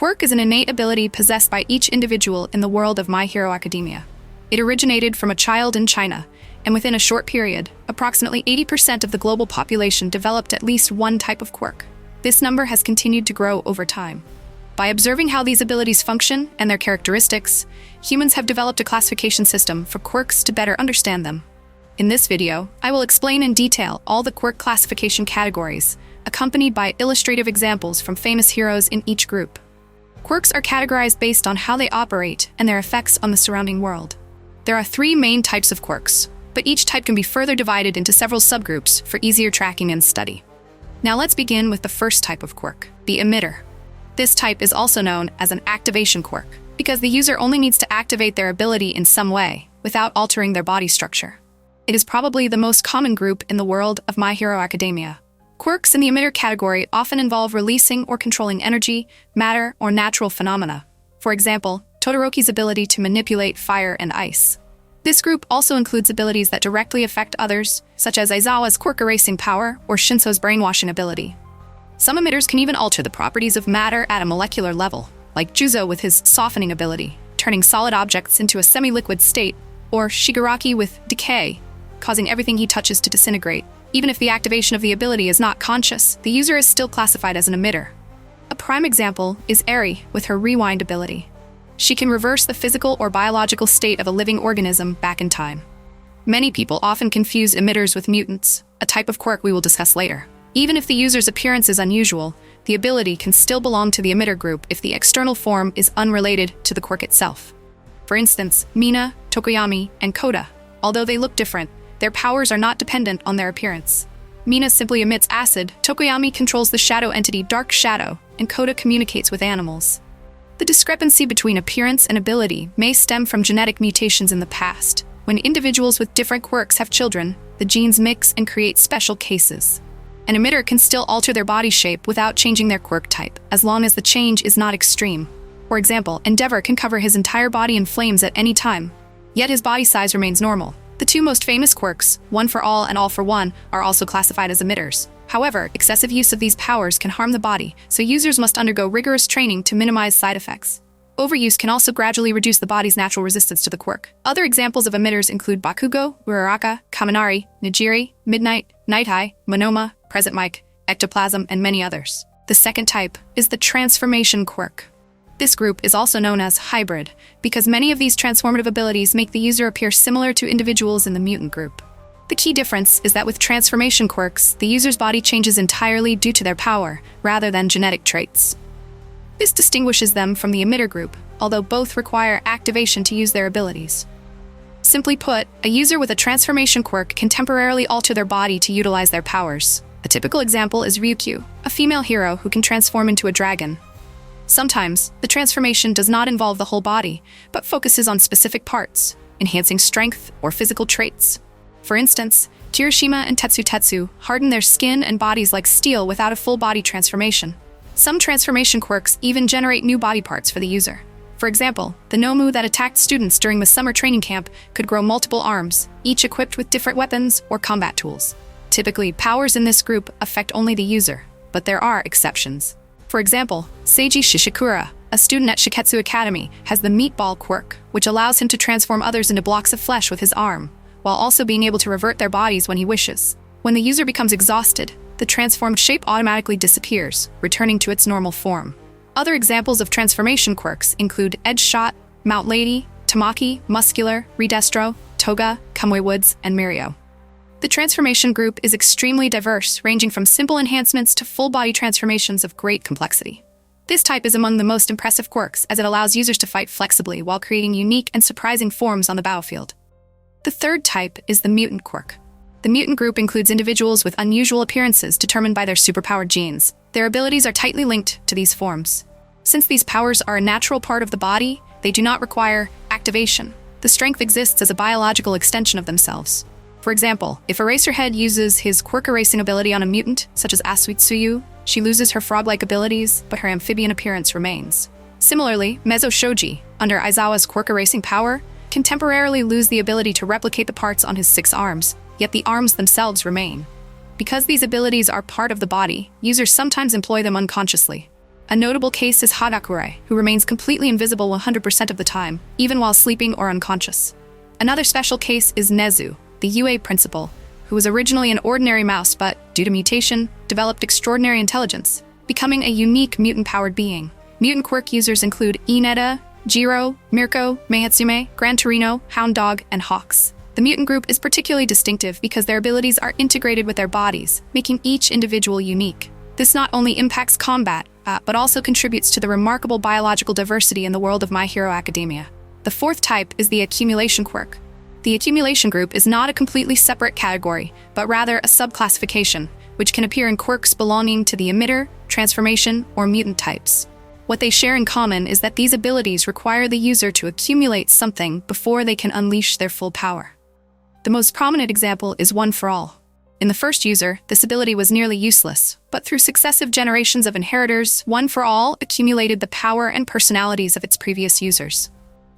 quirk is an innate ability possessed by each individual in the world of My Hero Academia. It originated from a child in China, and within a short period, approximately 80% of the global population developed at least one type of quirk. This number has continued to grow over time. By observing how these abilities function and their characteristics, humans have developed a classification system for quirks to better understand them. In this video, I will explain in detail all the quirk classification categories, accompanied by illustrative examples from famous heroes in each group. Quirks are categorized based on how they operate and their effects on the surrounding world. There are 3 main types of quirks, but each type can be further divided into several subgroups for easier tracking and study. Now let's begin with the first type of quirk, the emitter. This type is also known as an activation quirk, because the user only needs to activate their ability in some way, without altering their body structure. It is probably the most common group in the world of My Hero Academia. Quirks in the emitter category often involve releasing or controlling energy, matter, or natural phenomena. For example, Todoroki's ability to manipulate fire and ice. This group also includes abilities that directly affect others, such as Aizawa's quirk erasing power or Shinso's brainwashing ability. Some emitters can even alter the properties of matter at a molecular level, like Juzo with his softening ability, turning solid objects into a semi-liquid state, or Shigaraki with decay, causing everything he touches to disintegrate. Even if the activation of the ability is not conscious, the user is still classified as an emitter. A prime example is Eri with her rewind ability. She can reverse the physical or biological state of a living organism back in time. Many people often confuse emitters with mutants, a type of quirk we will discuss later. Even if the user's appearance is unusual, the ability can still belong to the emitter group if the external form is unrelated to the quirk itself. For instance, Mina, Tokoyami, and Koda. Although they look different, their powers are not dependent on their appearance. Mina simply emits acid, Tokoyami controls the shadow entity Dark Shadow, and Koda communicates with animals. The discrepancy between appearance and ability may stem from genetic mutations in the past. When individuals with different quirks have children, the genes mix and create special cases. An emitter can still alter their body shape without changing their quirk type, as long as the change is not extreme. For example, Endeavor can cover his entire body in flames at any time, yet his body size remains normal. The 2 most famous quirks, One for All and All for One, are also classified as emitters. However, excessive use of these powers can harm the body, so users must undergo rigorous training to minimize side effects. Overuse can also gradually reduce the body's natural resistance to the quirk. Other examples of emitters include Bakugo, Uraraka, Kaminari, Nijiri, Midnight, Night Eye, Monoma, Present Mic, Ectoplasm, and many others. The second type is the transformation quirk. This group is also known as hybrid, because many of these transformative abilities make the user appear similar to individuals in the mutant group. The key difference is that with transformation quirks, the user's body changes entirely due to their power, rather than genetic traits. This distinguishes them from the emitter group, although both require activation to use their abilities. Simply put, a user with a transformation quirk can temporarily alter their body to utilize their powers. A typical example is Ryukyu, a female hero who can transform into a dragon. Sometimes, the transformation does not involve the whole body, but focuses on specific parts, enhancing strength or physical traits. For instance, Kirishima and Tetsu harden their skin and bodies like steel without a full body transformation. Some transformation quirks even generate new body parts for the user. For example, the Nomu that attacked students during the summer training camp could grow multiple arms, each equipped with different weapons or combat tools. Typically, powers in this group affect only the user, but there are exceptions. For example, Seiji Shishikura, a student at Shiketsu Academy, has the meatball quirk, which allows him to transform others into blocks of flesh with his arm, while also being able to revert their bodies when he wishes. When the user becomes exhausted, the transformed shape automatically disappears, returning to its normal form. Other examples of transformation quirks include Edge Shot, Mount Lady, Tamaki, Muscular, Redestro, Toga, Kamui Woods, and Mirio. The transformation group is extremely diverse, ranging from simple enhancements to full-body transformations of great complexity. This type is among the most impressive quirks, as it allows users to fight flexibly while creating unique and surprising forms on the battlefield. The third type is the mutant quirk. The mutant group includes individuals with unusual appearances determined by their superpowered genes. Their abilities are tightly linked to these forms. Since these powers are a natural part of the body, they do not require activation. The strength exists as a biological extension of themselves. For example, if Eraserhead uses his quirk erasing ability on a mutant, such as Asuitsuyu, she loses her frog-like abilities, but her amphibian appearance remains. Similarly, Mezzo Shoji, under Aizawa's quirk erasing power, can temporarily lose the ability to replicate the parts on his 6 arms, yet the arms themselves remain. Because these abilities are part of the body, users sometimes employ them unconsciously. A notable case is Hadokure, who remains completely invisible 100% of the time, even while sleeping or unconscious. Another special case is Nezu, the UA principal, who was originally an ordinary mouse but, due to mutation, developed extraordinary intelligence, becoming a unique mutant-powered being. Mutant quirk users include Ineta, Jiro, Mirko, Meihatsume, Gran Torino, Hound Dog, and Hawks. The mutant group is particularly distinctive because their abilities are integrated with their bodies, making each individual unique. This not only impacts combat, but also contributes to the remarkable biological diversity in the world of My Hero Academia. The fourth type is the accumulation quirk. The accumulation group is not a completely separate category, but rather a subclassification, which can appear in quirks belonging to the emitter, transformation, or mutant types. What they share in common is that these abilities require the user to accumulate something before they can unleash their full power. The most prominent example is One for All. In the first user, this ability was nearly useless, but through successive generations of inheritors, One for All accumulated the power and personalities of its previous users.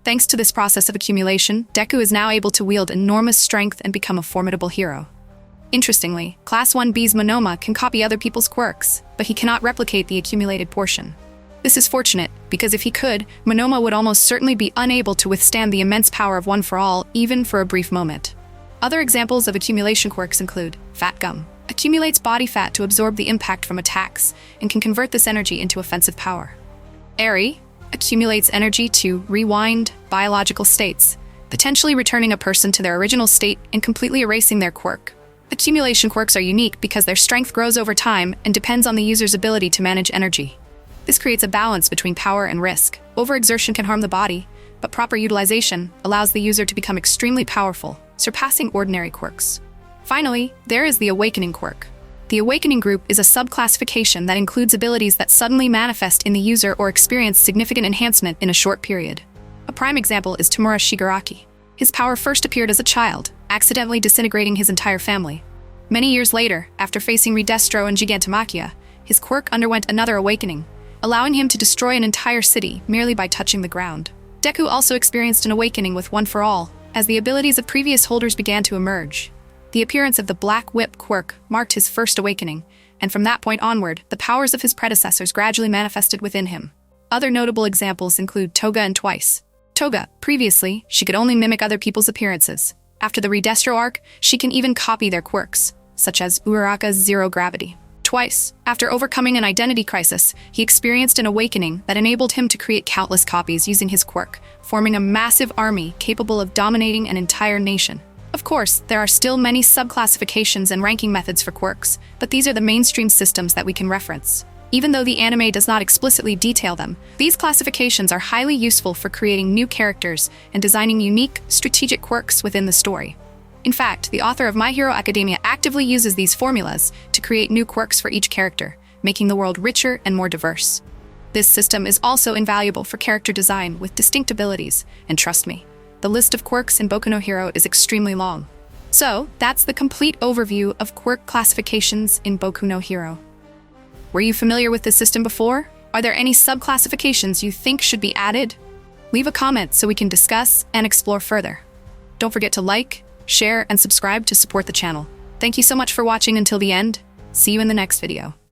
Thanks to this process of accumulation, Deku is now able to wield enormous strength and become a formidable hero. Interestingly, Class 1B's Monoma can copy other people's quirks, but he cannot replicate the accumulated portion. This is fortunate, because if he could, Monoma would almost certainly be unable to withstand the immense power of One for All, even for a brief moment. Other examples of accumulation quirks include Fat Gum. Accumulates body fat to absorb the impact from attacks, and can convert this energy into offensive power. Eri accumulates energy to rewind biological states, potentially returning a person to their original state and completely erasing their quirk. Accumulation quirks are unique because their strength grows over time and depends on the user's ability to manage energy. This creates a balance between power and risk. Overexertion can harm the body, but proper utilization allows the user to become extremely powerful, surpassing ordinary quirks. Finally, there is the Awakening quirk. The Awakening group is a subclassification that includes abilities that suddenly manifest in the user or experience significant enhancement in a short period. A prime example is Tamura Shigaraki. His power first appeared as a child, accidentally disintegrating his entire family. Many years later, after facing Redestro and Gigantomachia, his quirk underwent another awakening, allowing him to destroy an entire city merely by touching the ground. Deku also experienced an awakening with One for All, as the abilities of previous holders began to emerge. The appearance of the Black Whip quirk marked his first awakening, and from that point onward, the powers of his predecessors gradually manifested within him. Other notable examples include Toga and Twice. Toga, previously, she could only mimic other people's appearances. After the Redestro arc, she can even copy their quirks, such as Uraraka's Zero Gravity. Twice, after overcoming an identity crisis, he experienced an awakening that enabled him to create countless copies using his quirk, forming a massive army capable of dominating an entire nation. Of course, there are still many subclassifications and ranking methods for quirks, but these are the mainstream systems that we can reference. Even though the anime does not explicitly detail them, these classifications are highly useful for creating new characters and designing unique, strategic quirks within the story. In fact, the author of My Hero Academia actively uses these formulas to create new quirks for each character, making the world richer and more diverse. This system is also invaluable for character design with distinct abilities, and trust me, the list of quirks in Boku no Hero is extremely long. So, that's the complete overview of quirk classifications in Boku no Hero. Were you familiar with this system before? Are there any subclassifications you think should be added? Leave a comment so we can discuss and explore further. Don't forget to like, share, and subscribe to support the channel. Thank you so much for watching until the end. See you in the next video.